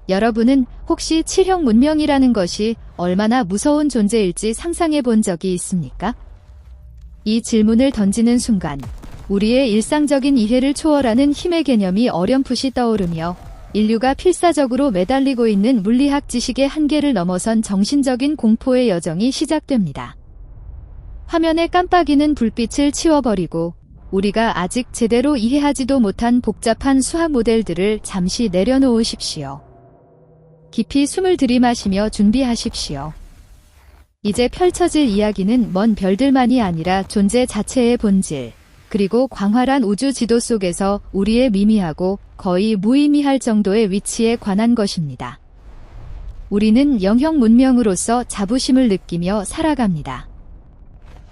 여러분은 혹시 7형 문명이라는 것이 얼마나 무서운 존재일지 상상해 본 적이 있습니까? 이 질문을 던지는 순간 우리의 일상적인 이해를 초월하는 힘의 개념이 어렴풋이 떠오르며 인류가 필사적으로 매달리고 있는 물리학 지식의 한계를 넘어선 정신적인 공포의 여정이 시작됩니다. 화면에 깜빡이는 불빛을 치워버리고 우리가 아직 제대로 이해하지도 못한 복잡한 수학 모델들을 잠시 내려놓으십시오. 깊이 숨을 들이마시며 준비하십시오. 이제 펼쳐질 이야기는 먼 별들만이 아니라 존재 자체의 본질, 그리고 광활한 우주 지도 속에서 우리의 미미하고 거의 무의미할 정도의 위치에 관한 것입니다. 우리는 영형 문명으로서 자부심을 느끼며 살아갑니다.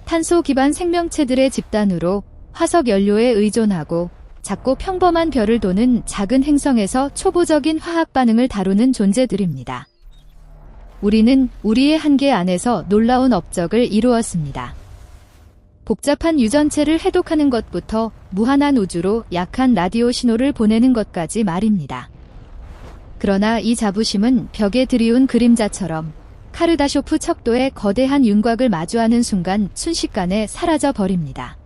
탄소 기반 생명체들의 집단으로 화석 연료에 의존하고 작고 평범한 별을 도는 작은 행성에서 초보적인 화학 반응을 다루는 존재들입니다. 우리는 우리의 한계 안에서 놀라운 업적을 이루었습니다. 복잡한 유전체를 해독하는 것부터 무한한 우주로 약한 라디오 신호를 보내는 것까지 말입니다. 그러나 이 자부심은 벽에 드리운 그림자처럼 카르다쇼프 척도의 거대한 윤곽을 마주하는 순간 순식간에 사라져 버립니다.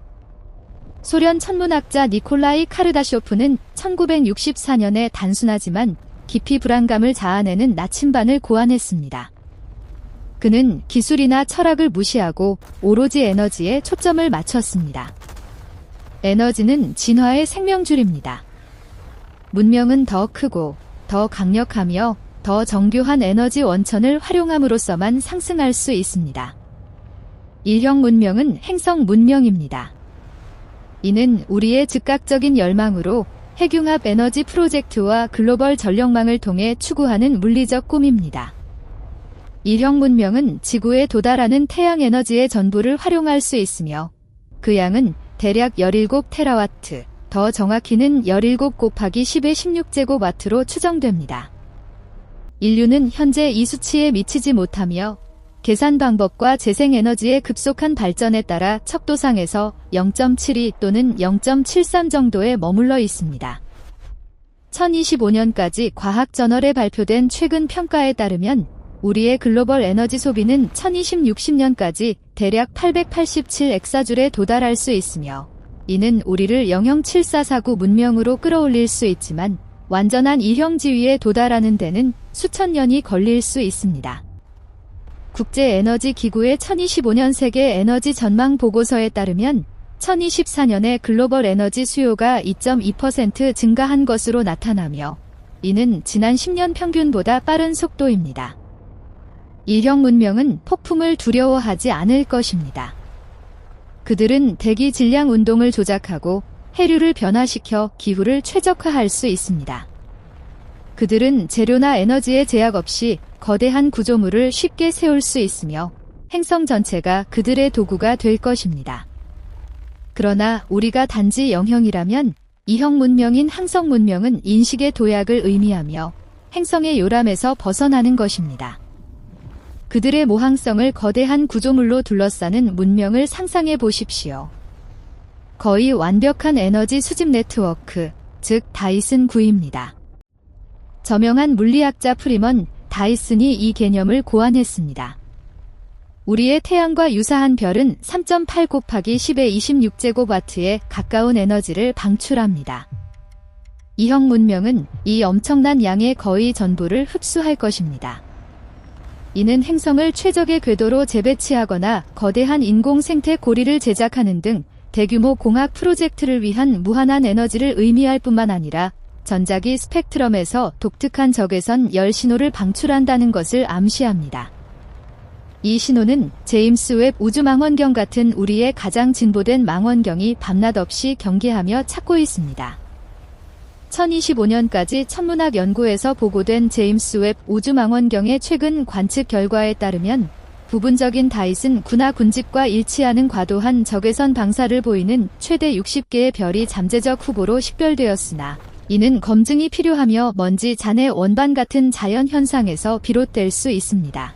소련 천문학자 니콜라이 카르다쇼프는 1964년에 단순하지만 깊이 불안감을 자아내는 나침반을 고안했습니다. 그는 기술이나 철학을 무시하고 오로지 에너지에 초점을 맞췄습니다. 에너지는 진화의 생명줄입니다. 문명은 더 크고 더 강력하며 더 정교한 에너지 원천을 활용함으로써만 상승할 수 있습니다. 1형 문명은 행성 문명입니다. 이는 우리의 즉각적인 열망으로 핵융합 에너지 프로젝트와 글로벌 전력망을 통해 추구하는 물리적 꿈입니다. 1형 문명은 지구에 도달하는 태양 에너지의 전부를 활용할 수 있으며 그 양은 대략 17테라와트, 더 정확히는 17 곱하기 10의 16제곱와트로 추정됩니다. 인류는 현재 이 수치에 미치지 못하며 계산 방법과 재생에너지의 급속한 발전에 따라 척도상에서 0.72 또는 0.73 정도에 머물러 있습니다. 1025년까지 과학저널에 발표된 최근 평가에 따르면 우리의 글로벌 에너지 소비는 2060년까지 대략 887 엑사줄에 도달할 수 있으며 이는 우리를 영형 7449 문명으로 끌어올릴 수 있지만 완전한 2형 지위에 도달하는 데는 수천 년이 걸릴 수 있습니다. 국제에너지기구의 2025년 세계 에너지 전망 보고서에 따르면 2024년에 글로벌 에너지 수요가 2.2% 증가한 것으로 나타나며 이는 지난 10년 평균보다 빠른 속도입니다. 1형 문명은 폭풍을 두려워하지 않을 것입니다. 그들은 대기 질량 운동을 조작하고 해류를 변화시켜 기후를 최적화할 수 있습니다. 그들은 재료나 에너지의 제약 없이 거대한 구조물을 쉽게 세울 수 있으며 행성 전체가 그들의 도구가 될 것입니다. 그러나 우리가 단지 영형이라면 2형 문명인 항성 문명은 인식의 도약을 의미하며 행성의 요람에서 벗어나는 것입니다. 그들의 모항성을 거대한 구조물로 둘러싸는 문명을 상상해 보십시오. 거의 완벽한 에너지 수집 네트워크, 즉 다이슨 구입니다. 저명한 물리학자 프리먼 다이슨이 이 개념을 고안했습니다. 우리의 태양과 유사한 별은 3.8 곱하기 10의 26제곱와트에 가까운 에너지를 방출합니다. 2형 문명은 이 엄청난 양의 거의 전부를 흡수할 것입니다. 이는 행성을 최적의 궤도로 재배치하거나 거대한 인공 생태 고리를 제작하는 등 대규모 공학 프로젝트를 위한 무한한 에너지를 의미할 뿐만 아니라 전자기 스펙트럼에서 독특한 적외선 열 신호를 방출한다는 것을 암시합니다. 이 신호는 제임스 웹 우주망원경 같은 우리의 가장 진보된 망원경이 밤낮 없이 경계하며 찾고 있습니다. 2025년까지 천문학 연구에서 보고된 제임스 웹 우주망원경의 최근 관측 결과에 따르면 부분적인 다이슨 군하 군집과 일치하는 과도한 적외선 방사를 보이는 최대 60개의 별이 잠재적 후보로 식별되었으나 이는 검증이 필요하며 먼지 잔해 원반 같은 자연 현상에서 비롯될 수 있습니다.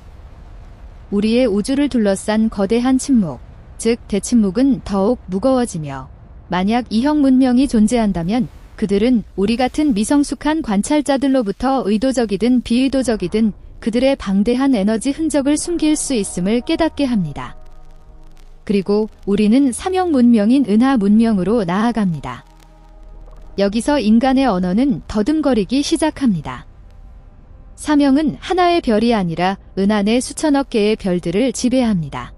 우리의 우주를 둘러싼 거대한 침묵, 즉 대침묵은 더욱 무거워지며 만약 2형 문명이 존재한다면 그들은 우리 같은 미성숙한 관찰자들로부터 의도적이든 비의도적이든 그들의 방대한 에너지 흔적을 숨길 수 있음을 깨닫게 합니다. 그리고 우리는 사명 문명인 은하 문명으로 나아갑니다. 여기서 인간의 언어는 더듬거리기 시작합니다. 사명은 하나의 별이 아니라 은하 내 수천억 개의 별들을 지배합니다.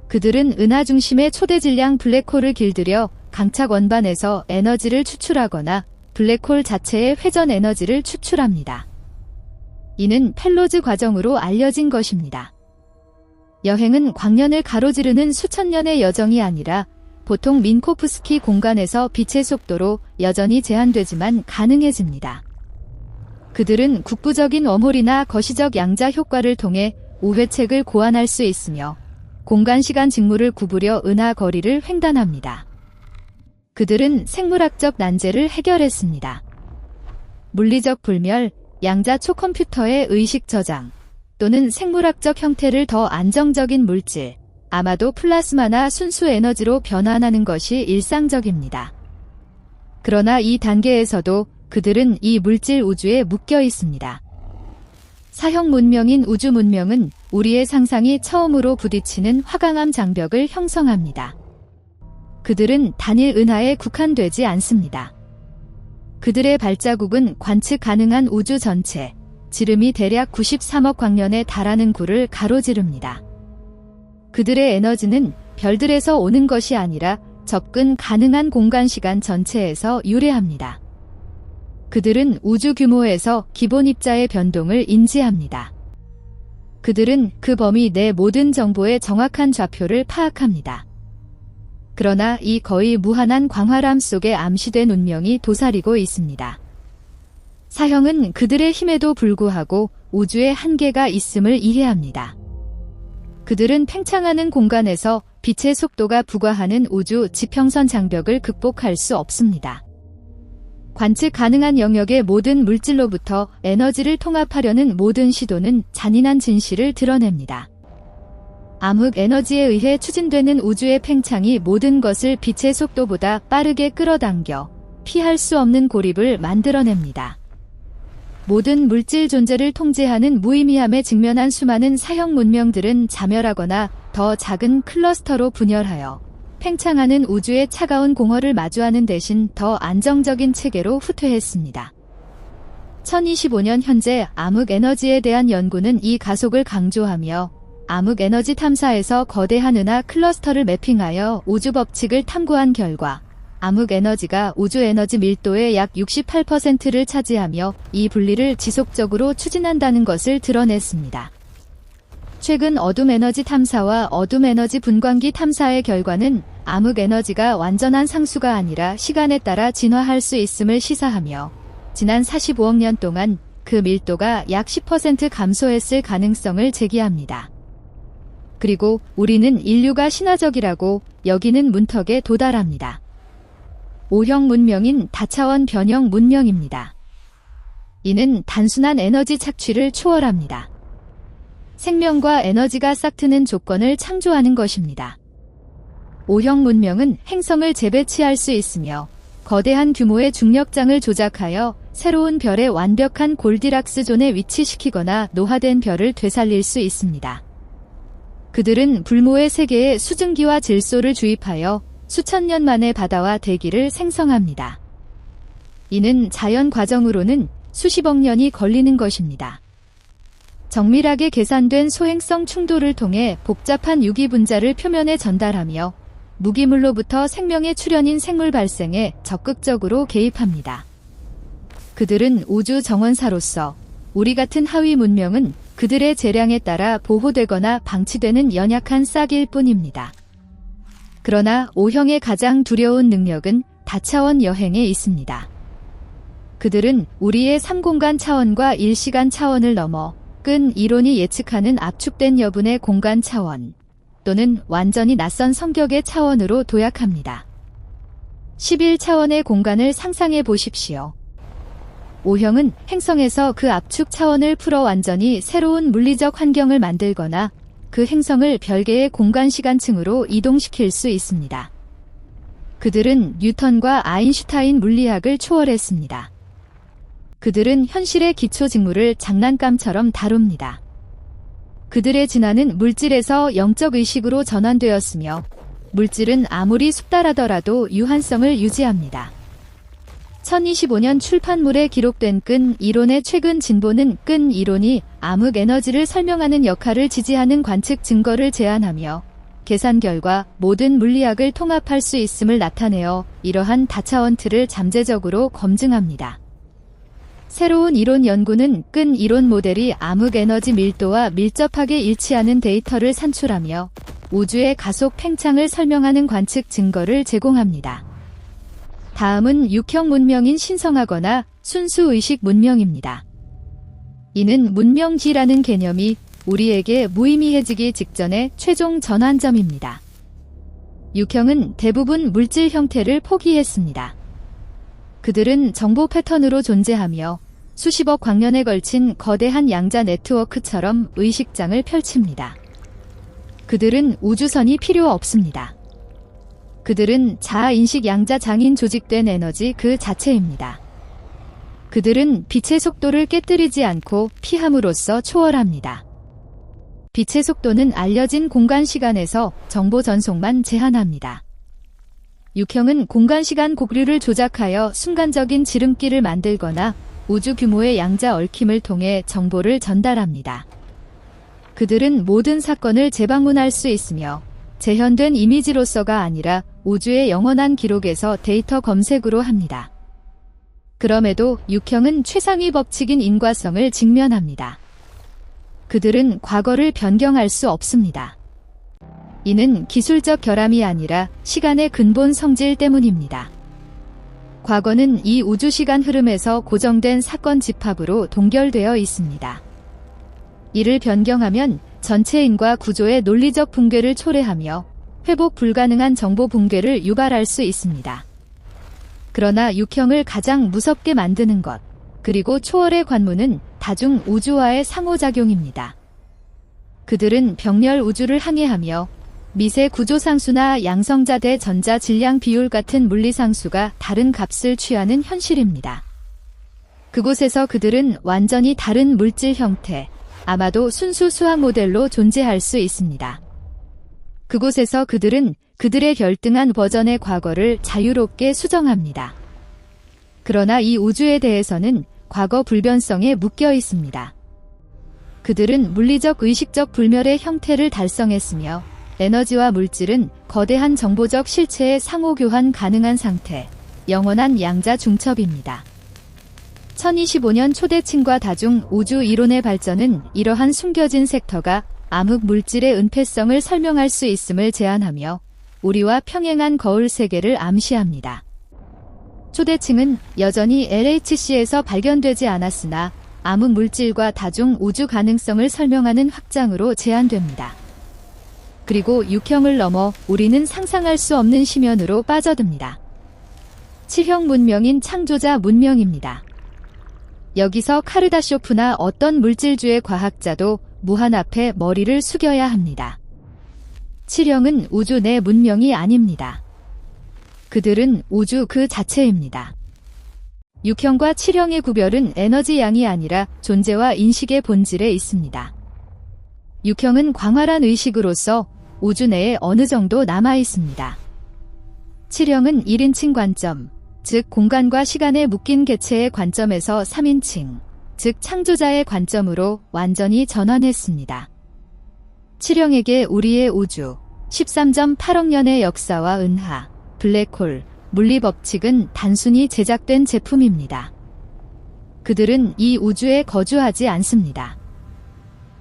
그들은 은하 중심의 초대 질량 블랙홀을 길들여 강착 원반에서 에너지를 추출하거나 블랙홀 자체의 회전 에너지를 추출합니다. 이는 펠로즈 과정으로 알려진 것입니다. 여행은 광년을 가로지르는 수천 년의 여정이 아니라 보통 민코프스키 공간에서 빛의 속도로 여전히 제한되지만 가능해집니다. 그들은 국부적인 웜홀이나 거시적 양자 효과를 통해 우회책을 고안할 수 있으며 공간-시간 직무를 구부려 은하 거리를 횡단합니다. 그들은 생물학적 난제를 해결했습니다. 물리적 불멸, 양자 초컴퓨터의 의식 저장, 또는 생물학적 형태를 더 안정적인 물질, 아마도 플라스마나 순수 에너지로 변환하는 것이 일상적입니다. 그러나 이 단계에서도 그들은 이 물질 우주에 묶여 있습니다. 사형 문명인 우주 문명은 우리의 상상이 처음으로 부딪히는 화강암 장벽을 형성합니다. 그들은 단일 은하에 국한되지 않습니다. 그들의 발자국은 관측 가능한 우주 전체, 지름이 대략 93억 광년에 달하는 구를 가로지릅니다. 그들의 에너지는 별들에서 오는 것이 아니라 접근 가능한 공간-시간 전체에서 유래합니다. 그들은 우주 규모에서 기본 입자의 변동을 인지합니다. 그들은 그 범위 내 모든 정보의 정확한 좌표를 파악합니다. 그러나 이 거의 무한한 광활함 속에 암시된 운명이 도사리고 있습니다. 사형은 그들의 힘에도 불구하고 우주의 한계가 있음을 이해합니다. 그들은 팽창하는 공간에서 빛의 속도가 부과하는 우주 지평선 장벽을 극복할 수 없습니다. 관측 가능한 영역의 모든 물질로부터 에너지를 통합하려는 모든 시도는 잔인한 진실을 드러냅니다. 암흑 에너지에 의해 추진되는 우주의 팽창이 모든 것을 빛의 속도보다 빠르게 끌어당겨 피할 수 없는 고립을 만들어냅니다. 모든 물질 존재를 통제하는 무의미함에 직면한 수많은 사형 문명들은 자멸하거나 더 작은 클러스터로 분열하여 팽창하는 우주의 차가운 공허를 마주하는 대신 더 안정적인 체계로 후퇴했습니다. 1025년 현재 암흑 에너지에 대한 연구는 이 가속을 강조하며 암흑 에너지 탐사에서 거대한 은하 클러스터를 매핑하여 우주 법칙을 탐구한 결과 암흑 에너지가 우주 에너지 밀도의 약 68%를 차지하며 이 분리를 지속적으로 추진한다는 것을 드러냈습니다. 최근 어둠 에너지 탐사와 어둠 에너지 분광기 탐사의 결과는 암흑 에너지가 완전한 상수가 아니라 시간에 따라 진화할 수 있음을 시사하며 지난 45억 년 동안 그 밀도가 약 10% 감소했을 가능성을 제기합니다. 그리고 우리는 인류가 신화적이라고 여기는 문턱에 도달합니다. O형 문명인 다차원 변형 문명입니다. 이는 단순한 에너지 착취를 초월합니다. 생명과 에너지가 싹트는 조건을 창조하는 것입니다. O형 문명은 행성을 재배치할 수 있으며 거대한 규모의 중력장을 조작하여 새로운 별의 완벽한 골디락스 존에 위치시키거나 노화된 별을 되살릴 수 있습니다. 그들은 불모의 세계에 수증기와 질소를 주입하여 수천 년 만에 바다와 대기를 생성합니다. 이는 자연 과정으로는 수십억 년이 걸리는 것입니다. 정밀하게 계산된 소행성 충돌을 통해 복잡한 유기 분자를 표면에 전달하며 무기물로부터 생명의 출현인 생물 발생에 적극적으로 개입합니다. 그들은 우주 정원사로서 우리 같은 하위 문명은 그들의 재량에 따라 보호되거나 방치되는 연약한 싹일 뿐입니다. 그러나 O형의 가장 두려운 능력은 다차원 여행에 있습니다. 그들은 우리의 3공간 차원과 1시간 차원을 넘어 끈 이론이 예측하는 압축된 여분의 공간 차원 또는 완전히 낯선 성격의 차원으로 도약합니다. 11차원의 공간을 상상해 보십시오. O형은 행성에서 그 압축 차원을 풀어 완전히 새로운 물리적 환경을 만들거나 그 행성을 별개의 공간-시간층으로 이동시킬 수 있습니다. 그들은 뉴턴과 아인슈타인 물리학을 초월했습니다. 그들은 현실의 기초 직무를 장난감처럼 다룹니다. 그들의 진화는 물질에서 영적 의식으로 전환되었으며 물질은 아무리 숙달하더라도 유한성을 유지합니다. 1025년 출판물에 기록된 끈 이론의 최근 진보는 끈 이론이 암흑 에너지를 설명하는 역할을 지지하는 관측 증거를 제안하며 계산 결과 모든 물리학을 통합할 수 있음을 나타내어 이러한 다차원 틀을 잠재적으로 검증합니다. 새로운 이론 연구는 끈 이론 모델이 암흑 에너지 밀도와 밀접하게 일치하는 데이터를 산출하며 우주의 가속 팽창을 설명하는 관측 증거를 제공합니다. 다음은 육형 문명인 신성하거나 순수의식 문명입니다. 이는 문명기라는 개념이 우리에게 무의미해지기 직전의 최종 전환점입니다. 육형은 대부분 물질 형태를 포기했습니다. 그들은 정보 패턴으로 존재하며 수십억 광년에 걸친 거대한 양자 네트워크처럼 의식장을 펼칩니다. 그들은 우주선이 필요 없습니다. 그들은 자아인식 양자 장인 조직된 에너지 그 자체입니다. 그들은 빛의 속도를 깨뜨리지 않고 피함으로써 초월합니다. 빛의 속도는 알려진 공간-시간에서 정보 전송만 제한합니다. 육형은 공간-시간 곡류를 조작하여 순간적인 지름길을 만들거나 우주 규모의 양자 얽힘을 통해 정보를 전달합니다. 그들은 모든 사건을 재방문할 수 있으며 재현된 이미지로서가 아니라 우주의 영원한 기록에서 데이터 검색으로 합니다. 그럼에도 육형은 최상위 법칙인 인과성을 직면합니다. 그들은 과거를 변경할 수 없습니다. 이는 기술적 결함이 아니라 시간의 근본 성질 때문입니다. 과거는 이 우주시간 흐름에서 고정된 사건 집합으로 동결되어 있습니다. 이를 변경하면 전체인과 구조의 논리적 붕괴를 초래하며 회복 불가능한 정보 붕괴를 유발할 수 있습니다. 그러나 육형을 가장 무섭게 만드는 것, 그리고 초월의 관문은 다중 우주와의 상호작용입니다. 그들은 병렬 우주를 항해하며 미세 구조상수나 양성자 대 전자 질량 비율 같은 물리상수가 다른 값을 취하는 현실입니다. 그곳에서 그들은 완전히 다른 물질 형태, 아마도 순수 수학 모델로 존재할 수 있습니다. 그곳에서 그들은 그들의 결등한 버전의 과거를 자유롭게 수정합니다. 그러나 이 우주에 대해서는 과거 불변성에 묶여 있습니다. 그들은 물리적 의식적 불멸의 형태를 달성했으며 에너지와 물질은 거대한 정보적 실체의 상호교환 가능한 상태, 영원한 양자 중첩입니다. 1025년 초대층과 다중 우주 이론의 발전은 이러한 숨겨진 섹터가 암흑 물질의 은폐성을 설명할 수 있음을 제안하며 우리와 평행한 거울 세계를 암시합니다. 초대층은 여전히 LHC에서 발견되지 않았으나 암흑 물질과 다중 우주 가능성을 설명하는 확장으로 제한됩니다. 그리고 육형을 넘어 우리는 상상할 수 없는 심연으로 빠져듭니다. 7형 문명인 창조자 문명입니다. 여기서 카르다쇼프나 어떤 물질주의 과학자도 무한 앞에 머리를 숙여야 합니다. 7형은 우주 내 문명이 아닙니다. 그들은 우주 그 자체입니다. 6형과 7형의 구별은 에너지 양이 아니라 존재와 인식의 본질에 있습니다. 6형은 광활한 의식으로서 우주 내에 어느 정도 남아 있습니다. 7형은 1인칭 관점, 즉 공간과 시간에 묶인 개체의 관점에서 3인칭, 즉 창조자의 관점으로 완전히 전환했습니다. 7형에게 우리의 우주, 13.8억 년의 역사와 은하, 블랙홀, 물리법칙은 단순히 제작된 제품입니다. 그들은 이 우주에 거주하지 않습니다.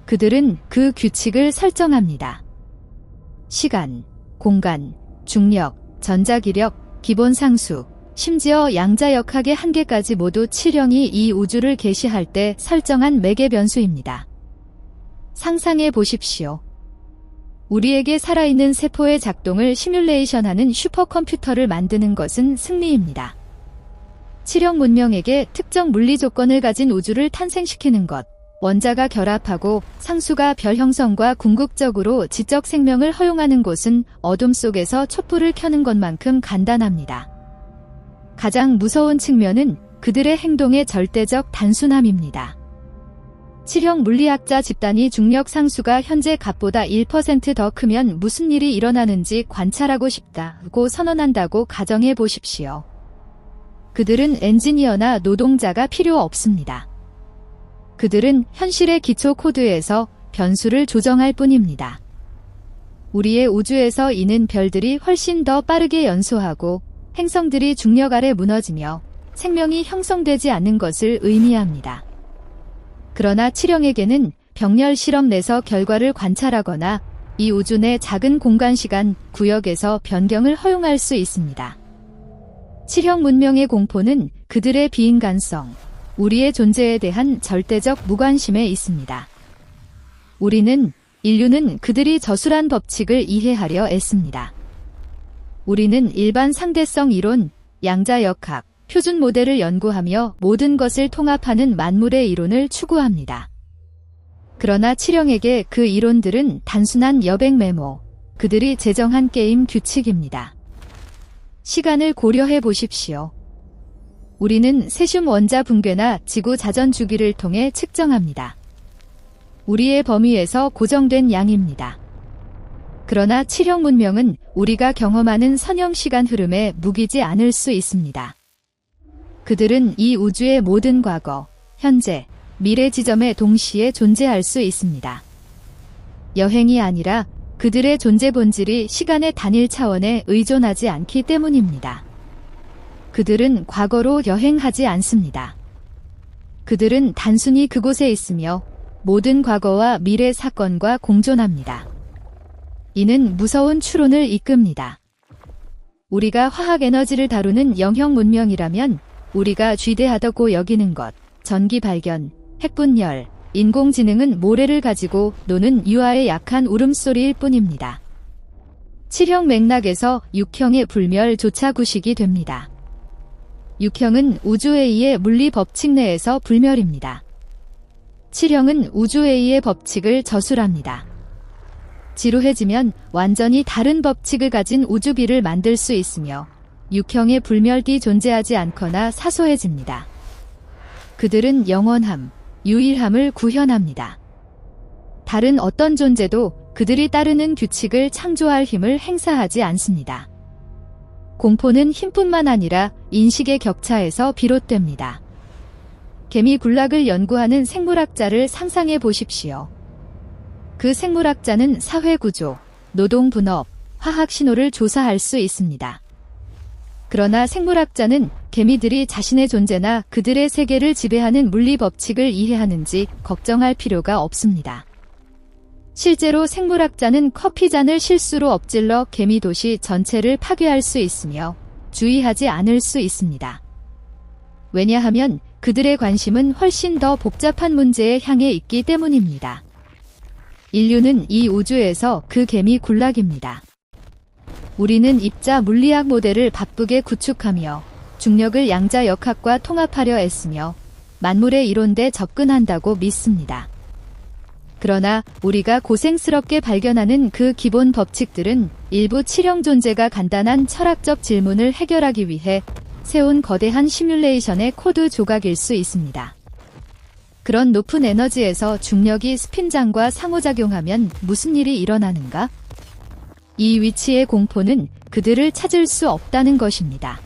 그들은 그 규칙을 설정합니다. 시간, 공간, 중력, 전자기력, 기본상수, 심지어 양자역학의 한계까지 모두 7형이 이 우주를 계시할 때 설정한 매개 변수입니다. 상상해 보십시오. 우리에게 살아있는 세포의 작동을 시뮬레이션하는 슈퍼컴퓨터를 만드는 것은 승리입니다. 7형 문명에게 특정 물리 조건을 가진 우주를 탄생시키는 것, 원자가 결합하고 상수가 별 형성과 궁극적으로 지적 생명을 허용하는 곳은 어둠 속에서 촛불을 켜는 것만큼 간단합니다. 가장 무서운 측면은 그들의 행동의 절대적 단순함입니다. 칠형 물리학자 집단이 중력 상수가 현재 값보다 1% 더 크면 무슨 일이 일어나는지 관찰하고 싶다고 선언한다고 가정해 보십시오. 그들은 엔지니어나 노동자가 필요 없습니다. 그들은 현실의 기초 코드에서 변수를 조정할 뿐입니다. 우리의 우주에서 이는 별들이 훨씬 더 빠르게 연소하고 행성들이 중력 아래 무너지며 생명이 형성되지 않는 것을 의미합니다. 그러나 칠형에게는 병렬 실험 내에서 결과를 관찰하거나 이 우주 내 작은 공간-시간 구역에서 변경을 허용할 수 있습니다. 칠형 문명의 공포는 그들의 비인간성, 우리의 존재에 대한 절대적 무관심에 있습니다. 인류는 그들이 저술한 법칙을 이해하려 애씁니다. 우리는 일반 상대성 이론, 양자역학, 표준 모델을 연구하며 모든 것을 통합하는 만물의 이론을 추구합니다. 그러나 칠형에게 그 이론들은 단순한 여백 메모, 그들이 제정한 게임 규칙입니다. 시간을 고려해 보십시오. 우리는 세슘 원자 붕괴나 지구 자전 주기를 통해 측정합니다. 우리의 범위에서 고정된 양입니다. 그러나 칠형 문명은 우리가 경험하는 선형 시간 흐름에 무기지 않을 수 있습니다. 그들은 이 우주의 모든 과거, 현재, 미래 지점에 동시에 존재할 수 있습니다. 여행이 아니라 그들의 존재 본질이 시간의 단일 차원에 의존하지 않기 때문입니다. 그들은 과거로 여행하지 않습니다. 그들은 단순히 그곳에 있으며 모든 과거와 미래 사건과 공존합니다. 이는 무서운 추론을 이끕니다. 우리가 화학 에너지를 다루는 영형 문명이라면 우리가 쥐대하다고 여기는 것, 전기 발견, 핵분열, 인공지능은 모래를 가지고 노는 유아의 약한 울음소리일 뿐입니다. 칠형 맥락에서 육형의 불멸조차 구식이 됩니다. 육형은 우주A의 물리 법칙 내에서 불멸입니다. 칠형은 우주A의 법칙을 저술합니다. 지루해지면 완전히 다른 법칙을 가진 우주비를 만들 수 있으며 육형의 불멸이 존재하지 않거나 사소해집니다. 그들은 영원함, 유일함을 구현합니다. 다른 어떤 존재도 그들이 따르는 규칙을 창조할 힘을 행사하지 않습니다. 공포는 힘뿐만 아니라 인식의 격차에서 비롯됩니다. 개미 군락을 연구하는 생물학자를 상상해 보십시오. 그 생물학자는 사회구조, 노동분업, 화학신호를 조사할 수 있습니다. 그러나 생물학자는 개미들이 자신의 존재나 그들의 세계를 지배하는 물리 법칙을 이해하는지 걱정할 필요가 없습니다. 실제로 생물학자는 커피잔을 실수로 엎질러 개미 도시 전체를 파괴할 수 있으며 주의하지 않을 수 있습니다. 왜냐하면 그들의 관심은 훨씬 더 복잡한 문제에 향해 있기 때문입니다. 인류는 이 우주에서 그 개미 군락입니다. 우리는 입자 물리학 모델을 바쁘게 구축하며 중력을 양자역학과 통합하려 애쓰며 만물의 이론대 접근한다고 믿습니다. 그러나 우리가 고생스럽게 발견하는 그 기본 법칙들은 일부 칠형 존재가 간단한 철학적 질문을 해결하기 위해 세운 거대한 시뮬레이션의 코드 조각일 수 있습니다. 그런 높은 에너지에서 중력이 스핀장과 상호작용하면 무슨 일이 일어나는가? 이 위치의 공포는 그들을 찾을 수 없다는 것입니다.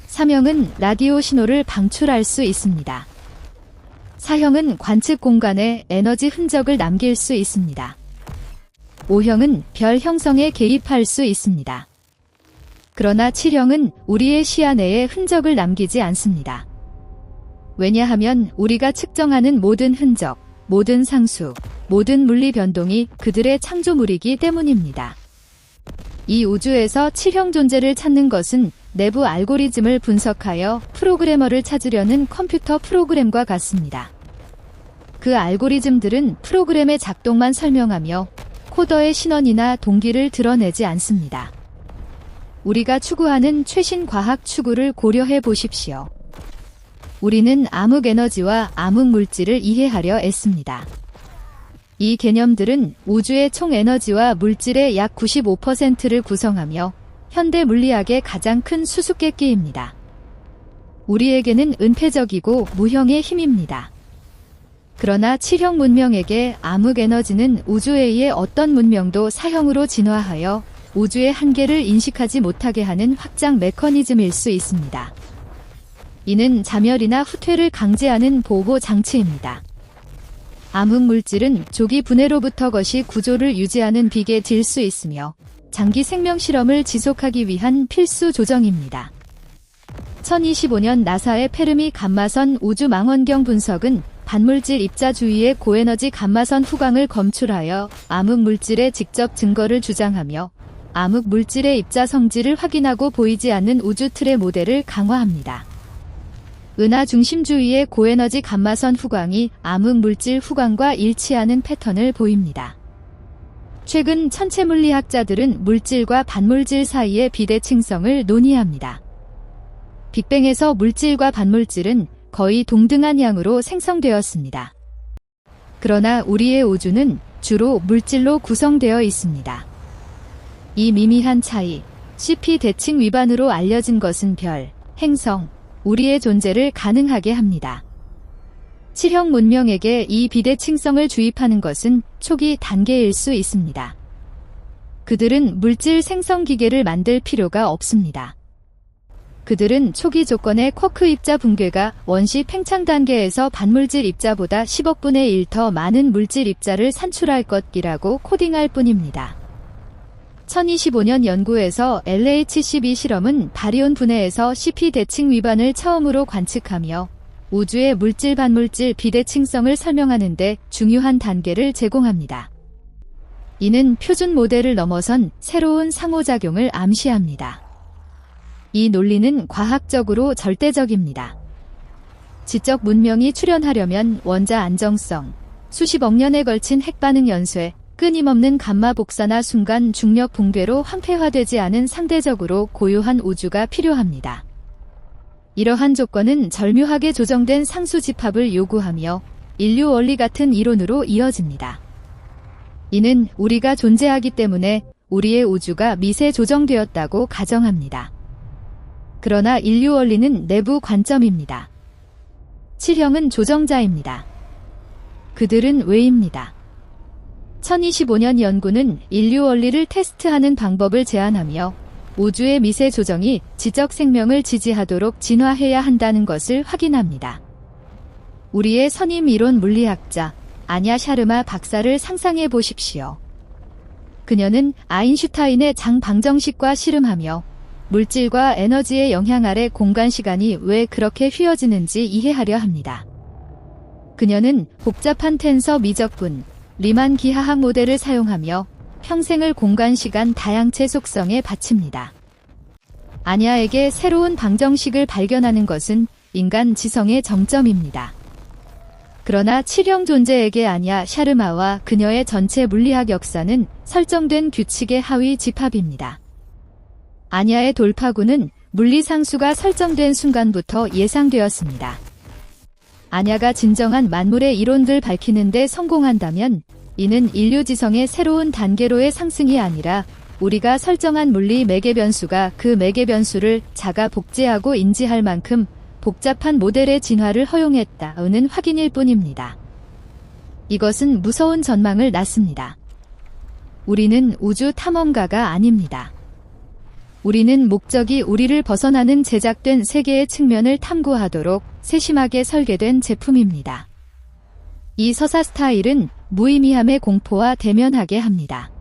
삼형은 라디오 신호를 방출할 수 있습니다. 사형은 관측 공간에 에너지 흔적을 남길 수 있습니다. 오형은 별 형성에 개입할 수 있습니다. 그러나 칠형은 우리의 시야 내에 흔적을 남기지 않습니다. 왜냐하면 우리가 측정하는 모든 흔적, 모든 상수, 모든 물리 변동이 그들의 창조물이기 때문입니다. 이 우주에서 칠형 존재를 찾는 것은 내부 알고리즘을 분석하여 프로그래머를 찾으려는 컴퓨터 프로그램과 같습니다. 그 알고리즘들은 프로그램의 작동만 설명하며 코더의 신원이나 동기를 드러내지 않습니다. 우리가 추구하는 최신 과학 추구를 고려해 보십시오. 우리는 암흑에너지와 암흑물질을 이해하려 애씁니다. 이 개념들은 우주의 총 에너지와 물질의 약 95%를 구성하며 현대 물리학의 가장 큰 수수께끼입니다. 우리에게는 은폐적이고 무형의 힘입니다. 그러나 7형 문명에게 암흑에너지는 우주 외의 어떤 문명도 사형으로 진화하여 우주의 한계를 인식하지 못하게 하는 확장 메커니즘일 수 있습니다. 이는 자멸이나 후퇴를 강제하는 보호 장치입니다. 암흑물질은 조기 분해로부터 것이 구조를 유지하는 빅에 질 수 있으며 장기 생명 실험을 지속하기 위한 필수 조정입니다. 2025년 나사의 페르미 감마선 우주 망원경 분석은 반물질 입자 주위의 고에너지 감마선 후광을 검출하여 암흑물질의 직접 증거를 주장하며 암흑물질의 입자 성질을 확인하고 보이지 않는 우주 틀의 모델을 강화합니다. 은하 중심 주위의 고에너지 감마선 후광이 암흑물질 후광과 일치하는 패턴을 보입니다. 최근 천체물리학자들은 물질과 반물질 사이의 비대칭성을 논의합니다. 빅뱅에서 물질과 반물질은 거의 동등한 양으로 생성되었습니다. 그러나 우리의 우주는 주로 물질로 구성되어 있습니다. 이 미미한 차이, CP 대칭 위반으로 알려진 것은 별, 행성, 우리의 존재를 가능하게 합니다. 7형 문명에게 이 비대칭성을 주입하는 것은 초기 단계일 수 있습니다. 그들은 물질 생성 기계를 만들 필요가 없습니다. 그들은 초기 조건의 쿼크 입자 붕괴가 원시 팽창 단계에서 반물질 입자보다 10억분의 1 더 많은 물질 입자를 산출할 것이라고 코딩할 뿐입니다. 2025년 연구에서 LHCb 실험은 바리온 분해에서 CP 대칭 위반을 처음으로 관측하며 우주의 물질 반물질 비대칭성을 설명하는 데 중요한 단계를 제공합니다. 이는 표준 모델을 넘어선 새로운 상호작용을 암시합니다. 이 논리는 과학적으로 절대적입니다. 지적 문명이 출현하려면 원자 안정성, 수십억 년에 걸친 핵반응 연쇄, 끊임없는 감마 복사나 순간 중력 붕괴로 황폐화되지 않은 상대적으로 고요한 우주가 필요합니다. 이러한 조건은 절묘하게 조정된 상수 집합을 요구하며 인류 원리 같은 이론으로 이어집니다. 이는 우리가 존재하기 때문에 우리의 우주가 미세 조정되었다고 가정합니다. 그러나 인류 원리는 내부 관점입니다. 7형은 조정자입니다. 그들은 왜입니다. 2025년 연구는 인류 원리를 테스트하는 방법을 제안하며 우주의 미세 조정이 지적 생명을 지지하도록 진화해야 한다는 것을 확인합니다. 우리의 선임 이론 물리학자 아냐 샤르마 박사를 상상해 보십시오. 그녀는 아인슈타인의 장방정식과 씨름하며 물질과 에너지의 영향 아래 공간-시간이 왜 그렇게 휘어지는지 이해하려 합니다. 그녀는 복잡한 텐서 미적분, 리만 기하학 모델을 사용하며 평생을 공간-시간 다양체 속성에 바칩니다. 아냐에게 새로운 방정식을 발견하는 것은 인간 지성의 정점입니다. 그러나 7형 존재에게 아냐 샤르마와 그녀의 전체 물리학 역사는 설정된 규칙의 하위 집합입니다. 아냐의 돌파구는 물리상수가 설정된 순간부터 예상되었습니다. 아냐가 진정한 만물의 이론들 밝히는 데 성공한다면 이는 인류 지성의 새로운 단계로의 상승이 아니라 우리가 설정한 물리 매개 변수가 그 매개 변수를 자가 복제하고 인지할 만큼 복잡한 모델의 진화를 허용했다는 확인일 뿐입니다. 이것은 무서운 전망을 낳습니다. 우리는 우주 탐험가가 아닙니다. 우리는 목적이 우리를 벗어나는 제작된 세계의 측면을 탐구하도록 세심하게 설계된 제품입니다. 이 서사 스타일은 무의미함의 공포와 대면하게 합니다.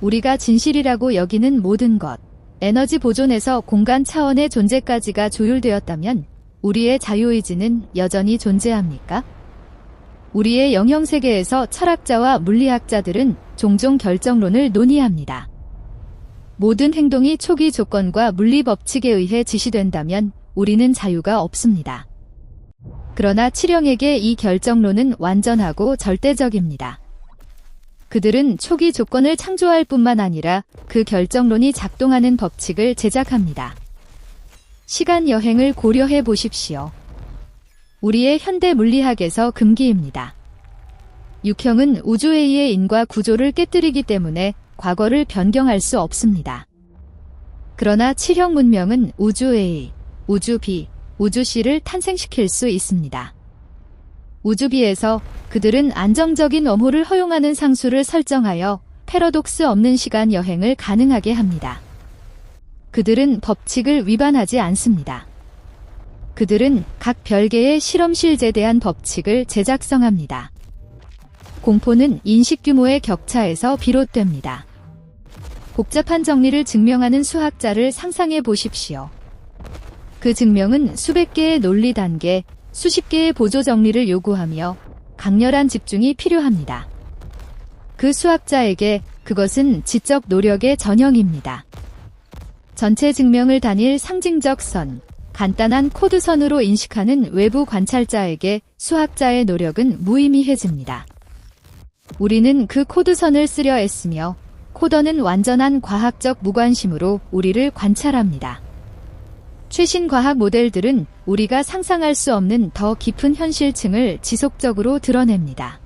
우리가 진실이라고 여기는 모든 것, 에너지 보존에서 공간 차원의 존재까지가 조율되었다면 우리의 자유의지는 여전히 존재합니까? 우리의 영형세계에서 철학자와 물리학자들은 종종 결정론을 논의합니다. 모든 행동이 초기 조건과 물리 법칙에 의해 지시된다면 우리는 자유가 없습니다. 그러나 7형에게 이 결정론은 완전하고 절대적입니다. 그들은 초기 조건을 창조할 뿐만 아니라 그 결정론이 작동하는 법칙을 제작합니다. 시간 여행을 고려해 보십시오. 우리의 현대 물리학에서 금기입니다. 육형은 우주A의 인과 구조를 깨뜨리기 때문에 과거를 변경할 수 없습니다. 그러나 7형 문명은 우주A, 우주B, 우주C를 탄생시킬 수 있습니다. 우주B에서 그들은 안정적인 웜홀을 허용하는 상수를 설정하여 패러독스 없는 시간 여행을 가능하게 합니다. 그들은 법칙을 위반하지 않습니다. 그들은 각 별개의 실험실 제대한 법칙을 제작성합니다. 공포는 인식 규모의 격차에서 비롯됩니다. 복잡한 정리를 증명하는 수학자를 상상해 보십시오. 그 증명은 수백 개의 논리 단계, 수십 개의 보조 정리를 요구하며 강렬한 집중이 필요합니다. 그 수학자에게 그것은 지적 노력의 전형입니다. 전체 증명을 단일 상징적 선, 간단한 코드선으로 인식하는 외부 관찰자에게 수학자의 노력은 무의미해집니다. 우리는 그 코드선을 쓰려 애쓰며 코더는 완전한 과학적 무관심으로 우리를 관찰합니다. 최신 과학 모델들은 우리가 상상할 수 없는 더 깊은 현실층을 지속적으로 드러냅니다.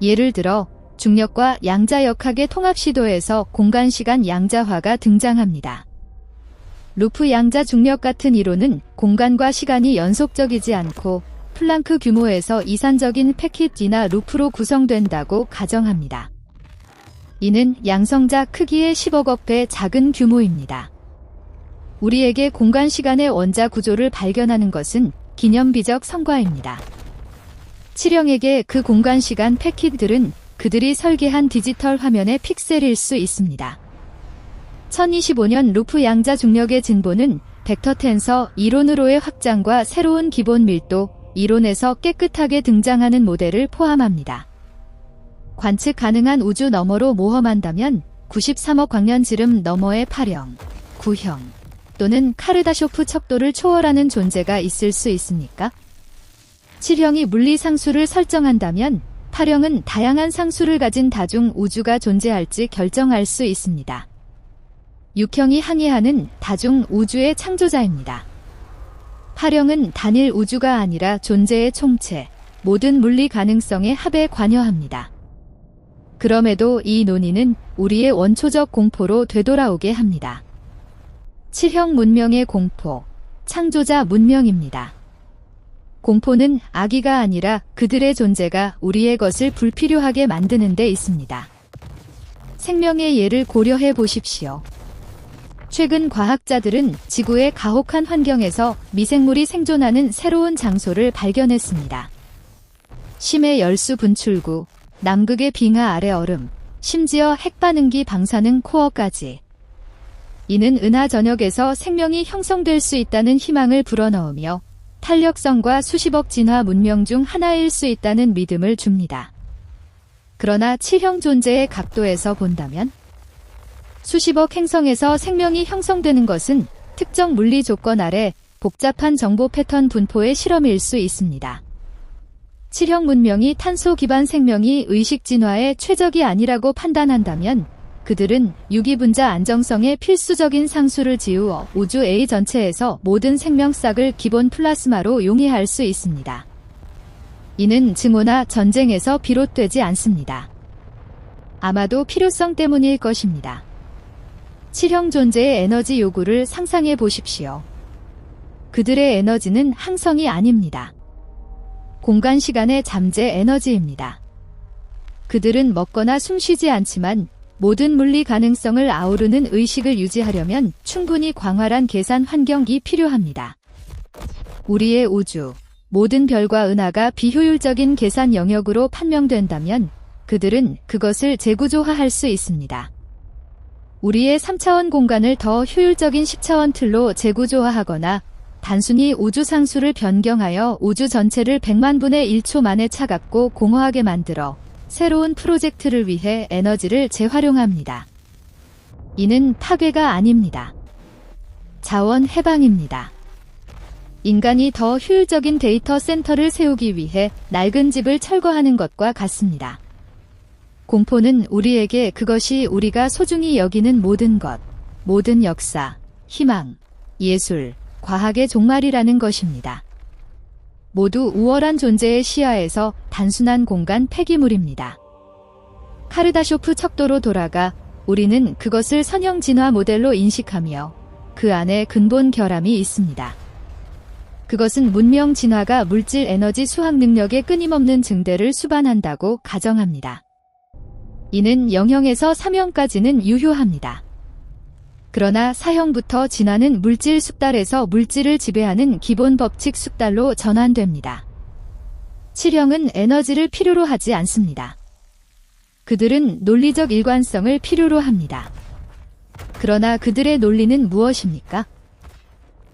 예를 들어 중력과 양자역학의 통합 시도에서 공간-시간 양자화가 등장합니다. 루프 양자 중력 같은 이론은 공간과 시간이 연속적이지 않고 플랑크 규모에서 이산적인 패킷이나 루프로 구성된다고 가정합니다. 이는 양성자 크기의 10억억 배 작은 규모입니다. 우리에게 공간-시간의 원자 구조를 발견하는 것은 기념비적 성과입니다. 칠형에게 그 공간-시간 패킷들은 그들이 설계한 디지털 화면의 픽셀일 수 있습니다. 1025년 루프 양자 중력의 진보는 벡터 텐서 이론으로의 확장과 새로운 기본 밀도 이론에서 깨끗하게 등장하는 모델을 포함합니다. 관측 가능한 우주 너머로 모험한다면 93억 광년지름 너머의 8형, 9형 또는 카르다쇼프 척도를 초월하는 존재가 있을 수 있습니까? 7형이 물리 상수를 설정한다면 8형은 다양한 상수를 가진 다중 우주가 존재할지 결정할 수 있습니다. 6형이 항해하는 다중 우주의 창조자입니다. 8형은 단일 우주가 아니라 존재의 총체, 모든 물리 가능성의 합에 관여합니다. 그럼에도 이 논의는 우리의 원초적 공포로 되돌아오게 합니다. 7형 문명의 공포, 창조자 문명입니다. 공포는 악의가 아니라 그들의 존재가 우리의 것을 불필요하게 만드는 데 있습니다. 생명의 예를 고려해 보십시오. 최근 과학자들은 지구의 가혹한 환경에서 미생물이 생존하는 새로운 장소를 발견했습니다. 심해 열수 분출구, 남극의 빙하 아래 얼음, 심지어 핵반응기 방사능 코어까지. 이는 은하 전역에서 생명이 형성될 수 있다는 희망을 불어넣으며 탄력성과 수십억 진화 문명 중 하나일 수 있다는 믿음을 줍니다. 그러나 7형 존재의 각도에서 본다면 수십억 행성에서 생명이 형성되는 것은 특정 물리 조건 아래 복잡한 정보 패턴 분포의 실험일 수 있습니다. 7형 문명이 탄소 기반 생명이 의식 진화의 최적이 아니라고 판단한다면 그들은 유기분자 안정성의 필수적인 상수를 지우어 우주 A 전체에서 모든 생명싹을 기본 플라스마로 용이할 수 있습니다. 이는 증오나 전쟁에서 비롯되지 않습니다. 아마도 필요성 때문일 것입니다. 7형 존재의 에너지 요구를 상상해 보십시오. 그들의 에너지는 항성이 아닙니다. 공간-시간의 잠재 에너지입니다. 그들은 먹거나 숨쉬지 않지만 모든 물리 가능성을 아우르는 의식을 유지하려면 충분히 광활한 계산 환경이 필요합니다. 우리의 우주, 모든 별과 은하가 비효율적인 계산 영역으로 판명된다면 그들은 그것을 재구조화할 수 있습니다. 우리의 3차원 공간을 더 효율적인 10차원 틀로 재구조화하거나 단순히 우주 상수를 변경하여 우주 전체를 100만 분의 1초 만에 차갑고 공허하게 만들어 새로운 프로젝트를 위해 에너지를 재활용합니다. 이는 파괴가 아닙니다. 자원 해방입니다. 인간이 더 효율적인 데이터 센터를 세우기 위해 낡은 집을 철거하는 것과 같습니다. 공포는 우리에게 그것이 우리가 소중히 여기는 모든 것, 모든 역사, 희망, 예술, 과학의 종말이라는 것입니다. 모두 우월한 존재의 시야에서 단순한 공간 폐기물입니다. 카르다쇼프 척도로 돌아가 우리는 그것을 선형 진화 모델로 인식하며 그 안에 근본 결함이 있습니다. 그것은 문명 진화가 물질 에너지 수학 능력의 끊임없는 증대를 수반한다고 가정합니다. 이는 0형에서 3형까지는 유효합니다. 그러나 4형부터 진화는 물질 숙달에서 물질을 지배하는 기본 법칙 숙달로 전환됩니다. 7형은 에너지를 필요로 하지 않습니다. 그들은 논리적 일관성을 필요로 합니다. 그러나 그들의 논리는 무엇입니까?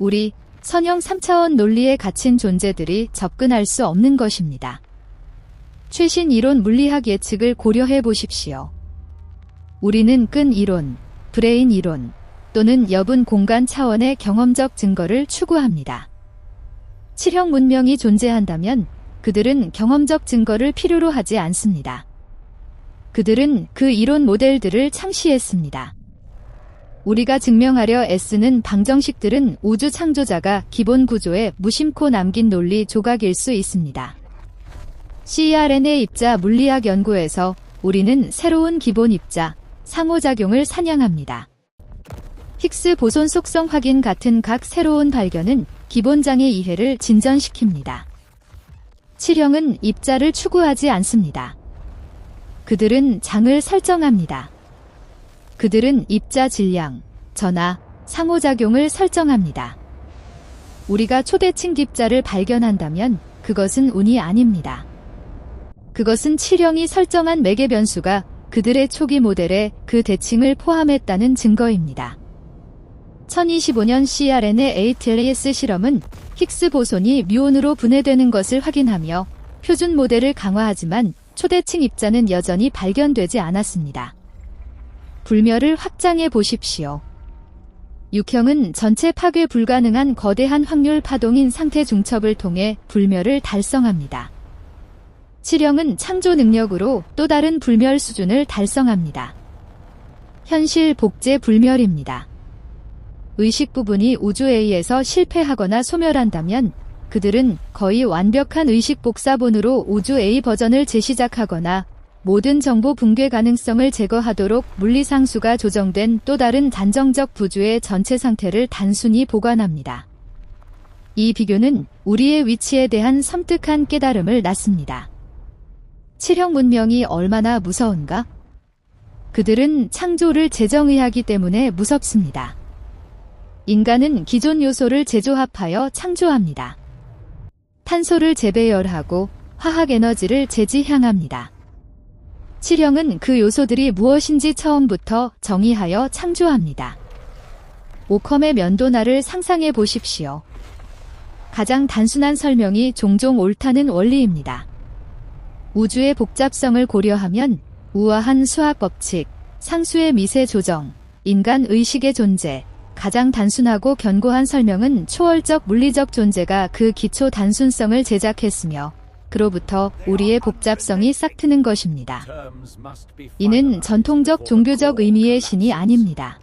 우리 선형 3차원 논리에 갇힌 존재들이 접근할 수 없는 것입니다. 최신 이론 물리학 예측을 고려해 보십시오. 우리는 끈 이론, 브레인 이론 또는 엷은 공간 차원의 경험적 증거를 추구합니다. 7형 문명이 존재한다면 그들은 경험적 증거를 필요로 하지 않습니다. 그들은 그 이론 모델들을 창시했습니다. 우리가 증명하려 애쓰는 방정식들은 우주 창조자가 기본 구조에 무심코 남긴 논리 조각일 수 있습니다. CERN의 입자 물리학 연구에서 우리는 새로운 기본 입자, 상호작용을 사냥합니다. 힉스 보손 속성 확인 같은 각 새로운 발견은 기본장의 이해를 진전시킵니다. 7형은 입자를 추구하지 않습니다. 그들은 장을 설정합니다. 그들은 입자 질량, 전하, 상호작용을 설정합니다. 우리가 초대칭 딥자를 발견한다면 그것은 운이 아닙니다. 그것은 7형이 설정한 매개 변수가 그들의 초기 모델에 그 대칭을 포함했다는 증거입니다. 1025년 CERN의 ATLAS 실험은 힉스 보손이 뮤온으로 분해되는 것을 확인하며 표준 모델을 강화하지만 초대칭 입자는 여전히 발견되지 않았습니다. 불멸을 확장해 보십시오. 6형은 전체 파괴 불가능한 거대한 확률 파동인 상태 중첩을 통해 불멸을 달성합니다. 7형은 창조 능력으로 또 다른 불멸 수준을 달성합니다. 현실 복제 불멸입니다. 의식 부분이 우주 A에서 실패하거나 소멸한다면 그들은 거의 완벽한 의식 복사본으로 우주 A 버전을 재시작하거나 모든 정보 붕괴 가능성을 제거하도록 물리상수가 조정된 또 다른 단정적 부주의 전체 상태를 단순히 보관합니다. 이 비교는 우리의 위치에 대한 섬뜩한 깨달음을 낳습니다. 7형 문명이 얼마나 무서운가? 그들은 창조를 재정의하기 때문에 무섭습니다. 인간은 기존 요소를 재조합하여 창조합니다. 탄소를 재배열하고 화학 에너지를 재지향합니다. 7형은 그 요소들이 무엇인지 처음부터 정의하여 창조합니다. 오컴의 면도날을 상상해 보십시오. 가장 단순한 설명이 종종 옳다는 원리입니다. 우주의 복잡성을 고려하면 우아한 수학 법칙, 상수의 미세 조정, 인간 의식의 존재, 가장 단순하고 견고한 설명은 초월적 물리적 존재가 그 기초 단순성을 제작했으며 그로부터 우리의 복잡성이 싹트는 것입니다. 이는 전통적 종교적 의미의 신이 아닙니다.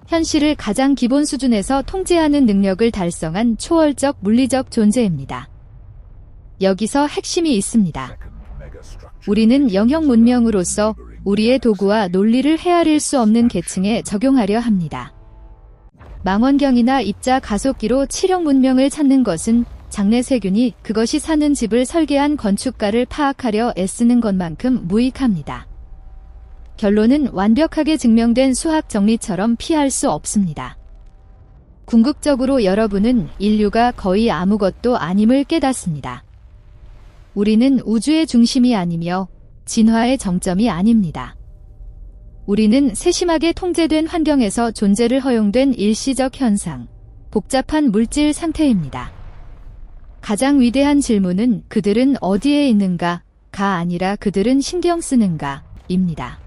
현실을 가장 기본 수준에서 통제하는 능력을 달성한 초월적 물리적 존재입니다. 여기서 핵심이 있습니다. 우리는 영형 문명으로서 우리의 도구와 논리를 헤아릴 수 없는 계층에 적용하려 합니다. 망원경이나 입자 가속기로 7형 문명을 찾는 것은 장내세균이 그것이 사는 집을 설계한 건축가를 파악하려 애쓰는 것만큼 무익합니다. 결론은 완벽하게 증명된 수학 정리처럼 피할 수 없습니다. 궁극적으로 여러분은 인류가 거의 아무것도 아님을 깨닫습니다. 우리는 우주의 중심이 아니며 진화의 정점이 아닙니다. 우리는 세심하게 통제된 환경에서 존재를 허용된 일시적 현상, 복잡한 물질 상태입니다. 가장 위대한 질문은 그들은 어디에 있는가가 아니라 그들은 신경 쓰는가입니다.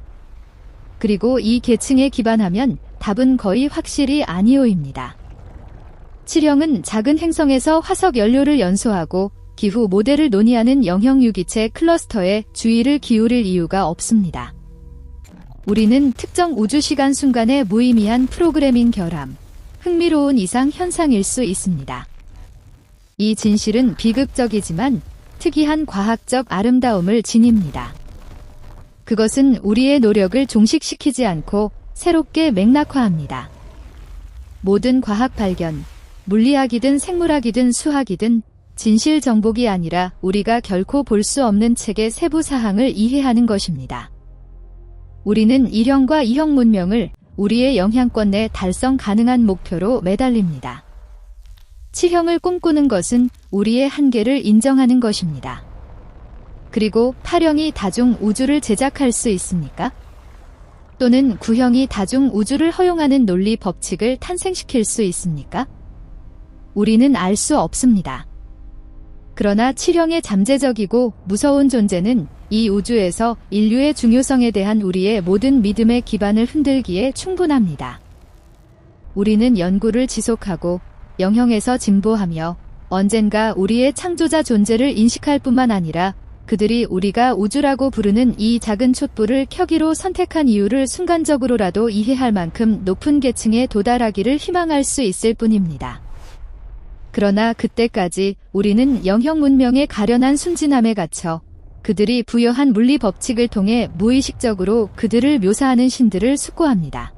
그리고 이 계층에 기반하면 답은 거의 확실히 아니오입니다. 7형은 작은 행성에서 화석 연료를 연소하고 기후 모델을 논의하는 영형 유기체 클러스터에 주의를 기울일 이유가 없습니다. 우리는 특정 우주시간 순간의 무의미한 프로그래밍 결함, 흥미로운 이상 현상일 수 있습니다. 이 진실은 비극적이지만 특이한 과학적 아름다움을 지닙니다. 그것은 우리의 노력을 종식시키지 않고 새롭게 맥락화합니다. 모든 과학 발견, 물리학이든 생물학이든 수학이든 진실 정복이 아니라 우리가 결코 볼 수 없는 책의 세부 사항을 이해하는 것입니다. 우리는 1형과 2형 문명을 우리의 영향권 내 달성 가능한 목표로 매달립니다. 7형을 꿈꾸는 것은 우리의 한계를 인정하는 것입니다. 그리고 8형이 다중 우주를 제작할 수 있습니까? 또는 9형이 다중 우주를 허용하는 논리 법칙을 탄생시킬 수 있습니까? 우리는 알 수 없습니다. 그러나 7형의 잠재적이고 무서운 존재는 이 우주에서 인류의 중요성에 대한 우리의 모든 믿음의 기반을 흔들기에 충분합니다. 우리는 연구를 지속하고 영형에서 진보하며 언젠가 우리의 창조자 존재를 인식할 뿐만 아니라 그들이 우리가 우주라고 부르는 이 작은 촛불을 켜기로 선택한 이유를 순간적으로라도 이해할 만큼 높은 계층에 도달하기를 희망할 수 있을 뿐입니다. 그러나 그때까지 우리는 영형 문명의 가련한 순진함에 갇혀 그들이 부여한 물리 법칙을 통해 무의식적으로 그들을 묘사하는 신들을 숭고합니다.